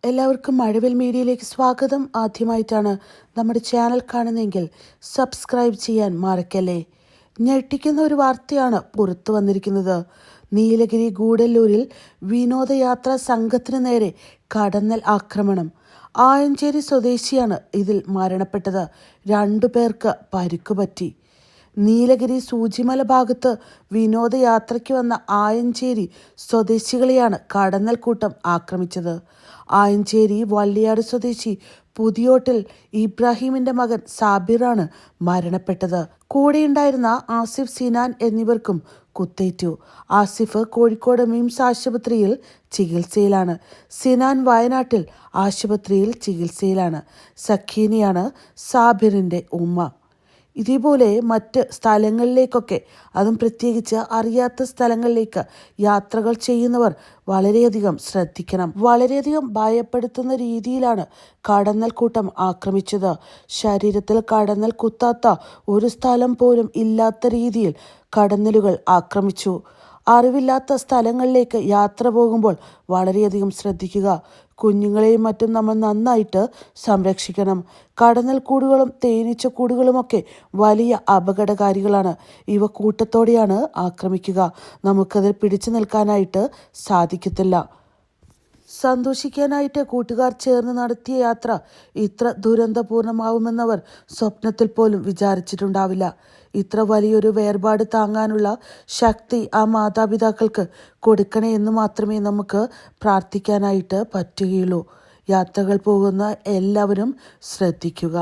എല്ലാവർക്കും മഴവിൽ മീഡിയയിലേക്ക് സ്വാഗതം. ആദ്യമായിട്ടാണ് നമ്മുടെ ചാനൽ കാണുന്നതെങ്കിൽ സബ്സ്ക്രൈബ് ചെയ്യാൻ മറക്കല്ലേ. ഞെട്ടിക്കുന്ന ഒരു വാർത്തയാണ് പുറത്തു വന്നിരിക്കുന്നത്. നീലഗിരി ഗൂഡല്ലൂരിൽ വിനോദയാത്രാ സംഘത്തിന് നേരെ കടന്നൽ ആക്രമണം. ആയഞ്ചേരി സ്വദേശിയാണ് ഇതിൽ മരണപ്പെട്ടത്. 2 പേർക്ക് പരിക്കുപറ്റി. നീലഗിരി സൂചിമല ഭാഗത്ത് വിനോദയാത്രയ്ക്ക് വന്ന ആയഞ്ചേരി സ്വദേശികളെയാണ് കടന്നൽക്കൂട്ടം ആക്രമിച്ചത്. ആയഞ്ചേരി വള്ളിയാട് സ്വദേശി പുതിയോട്ടിൽ ഇബ്രാഹിമിന്റെ മകൻ സാബിറാണ് മരണപ്പെട്ടത്. കൂടെയുണ്ടായിരുന്ന ആസിഫ്, സിനാൻ എന്നിവർക്കും കുത്തേറ്റു. ആസിഫ് കോഴിക്കോട് മിംസ് ആശുപത്രിയിൽ ചികിത്സയിലാണ്. സിനാൻ വയനാട്ടിൽ ആശുപത്രിയിൽ ചികിത്സയിലാണ്. സക്കീനയാണ് സാബിറിന്റെ ഉമ്മ. ഇതേപോലെ മറ്റ് സ്ഥലങ്ങളിലേക്കൊക്കെ, അതും പ്രത്യേകിച്ച് അറിയാത്ത സ്ഥലങ്ങളിലേക്ക് യാത്രകൾ ചെയ്യുന്നവർ വളരെയധികം ശ്രദ്ധിക്കണം. വളരെയധികം ഭയപ്പെടുത്തുന്ന രീതിയിലാണ് കടന്നൽക്കൂട്ടം ആക്രമിച്ചത്. ശരീരത്തിൽ കടന്നൽ കുത്താത്ത ഒരു സ്ഥലം പോലും ഇല്ലാത്ത രീതിയിൽ കടന്നലുകൾ ആക്രമിച്ചു. അറിവില്ലാത്ത സ്ഥലങ്ങളിലേക്ക് യാത്ര പോകുമ്പോൾ വളരെയധികം ശ്രദ്ധിക്കുക. കുഞ്ഞുങ്ങളെയും മറ്റും നമ്മൾ നന്നായിട്ട് സംരക്ഷിക്കണം. കടന്നൽക്കൂടുകളും തേനീച്ചക്കൂടുകളുമൊക്കെ വലിയ അപകടകാരികളാണ്. ഇവ കൂട്ടത്തോടെയാണ് ആക്രമിക്കുക. നമുക്കതിൽ പിടിച്ചു നിൽക്കാനായിട്ട് സാധിക്കത്തില്ല. സന്തോഷിക്കാനായിട്ട് കൂട്ടുകാർ ചേർന്ന് നടത്തിയ യാത്ര ഇത്ര ദുരന്തപൂർണമാവുമെന്നവർ സ്വപ്നത്തിൽ പോലും വിചാരിച്ചിട്ടുണ്ടാവില്ല. ഇത്ര വലിയൊരു വേർപാട് താങ്ങാനുള്ള ശക്തി ആ മാതാപിതാക്കൾക്ക് കൊടുക്കണേ എന്ന് മാത്രമേ നമുക്ക് പ്രാർത്ഥിക്കാനായിട്ട് പറ്റുകയുള്ളൂ. യാത്രകൾ പോകുന്ന എല്ലാവരും ശ്രദ്ധിക്കുക.